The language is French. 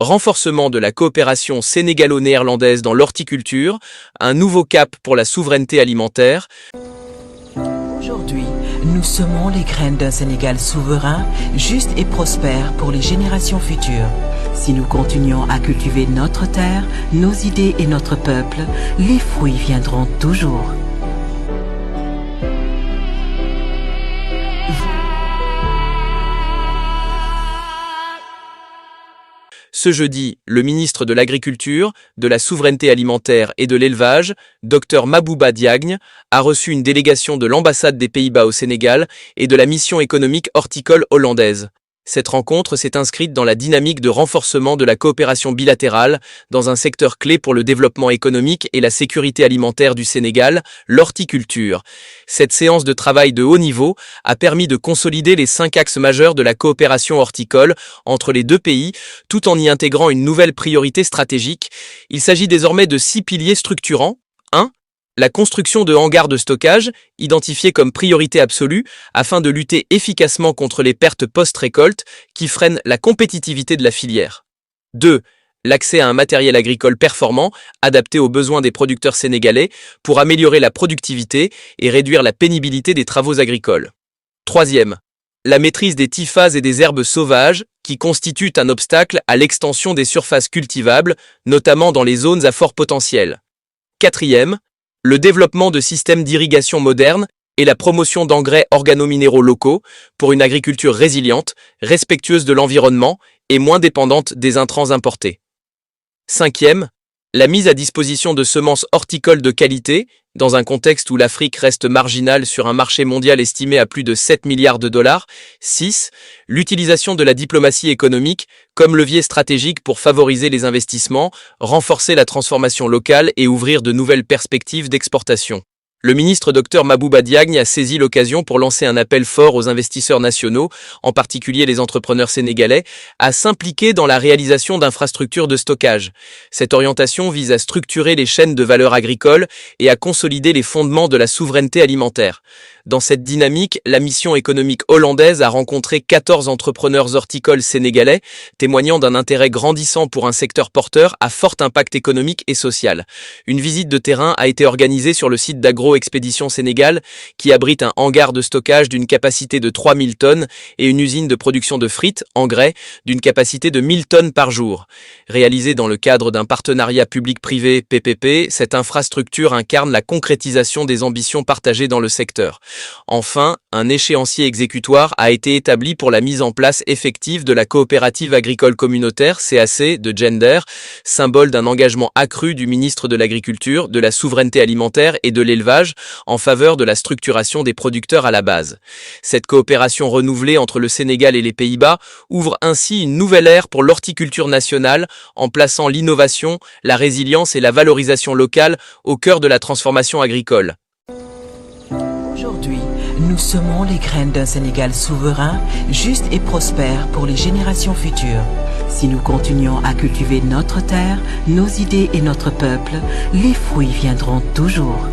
Renforcement de la coopération sénégalo-néerlandaise dans l'horticulture, un nouveau cap pour la souveraineté alimentaire. Aujourd'hui, nous semons les graines d'un Sénégal souverain, juste et prospère pour les générations futures. Si nous continuons à cultiver notre terre, nos idées et notre peuple, les fruits viendront toujours. Ce jeudi, le ministre de l'Agriculture, de la Souveraineté alimentaire et de l'Élevage, Dr Mabouba Diagne, a reçu une délégation de l'ambassade des Pays-Bas au Sénégal et de la mission économique horticole hollandaise. Cette rencontre s'est inscrite dans la dynamique de renforcement de la coopération bilatérale dans un secteur clé pour le développement économique et la sécurité alimentaire du Sénégal, l'horticulture. Cette séance de travail de haut niveau a permis de consolider les 5 axes majeurs de la coopération horticole entre les deux pays, tout en y intégrant une nouvelle priorité stratégique. Il s'agit désormais de 6 piliers structurants. 1. La construction de hangars de stockage, identifiés comme priorité absolue, afin de lutter efficacement contre les pertes post-récolte qui freinent la compétitivité de la filière. 2. L'accès à un matériel agricole performant, adapté aux besoins des producteurs sénégalais, pour améliorer la productivité et réduire la pénibilité des travaux agricoles. 3. La maîtrise des typhas et des herbes sauvages, qui constituent un obstacle à l'extension des surfaces cultivables, notamment dans les zones à fort potentiel. 4. Le développement de systèmes d'irrigation modernes et la promotion d'engrais organominéraux locaux pour une agriculture résiliente, respectueuse de l'environnement et moins dépendante des intrants importés. 5. La mise à disposition de semences horticoles de qualité, dans un contexte où l'Afrique reste marginale sur un marché mondial estimé à plus de 7 milliards de dollars. 6. L'utilisation de la diplomatie économique comme levier stratégique pour favoriser les investissements, renforcer la transformation locale et ouvrir de nouvelles perspectives d'exportation. Le ministre Dr Mabouba Diagne a saisi l'occasion pour lancer un appel fort aux investisseurs nationaux, en particulier les entrepreneurs sénégalais, à s'impliquer dans la réalisation d'infrastructures de stockage. Cette orientation vise à structurer les chaînes de valeur agricole et à consolider les fondements de la souveraineté alimentaire. Dans cette dynamique, la mission économique hollandaise a rencontré 14 entrepreneurs horticoles sénégalais, témoignant d'un intérêt grandissant pour un secteur porteur à fort impact économique et social. Une visite de terrain a été organisée sur le site d'Agro-Expédition Sénégal, qui abrite un hangar de stockage d'une capacité de 3000 tonnes et une usine de production de frites, engrais, d'une capacité de 1000 tonnes par jour. Réalisée dans le cadre d'un partenariat public-privé PPP, cette infrastructure incarne la concrétisation des ambitions partagées dans le secteur. Enfin, un échéancier exécutoire a été établi pour la mise en place effective de la coopérative agricole communautaire CAC de Gender, symbole d'un engagement accru du ministre de l'Agriculture, de la Souveraineté alimentaire et de l'Élevage en faveur de la structuration des producteurs à la base. Cette coopération renouvelée entre le Sénégal et les Pays-Bas ouvre ainsi une nouvelle ère pour l'horticulture nationale en plaçant l'innovation, la résilience et la valorisation locale au cœur de la transformation agricole. Aujourd'hui, nous semons les graines d'un Sénégal souverain, juste et prospère pour les générations futures. Si nous continuons à cultiver notre terre, nos idées et notre peuple, les fruits viendront toujours.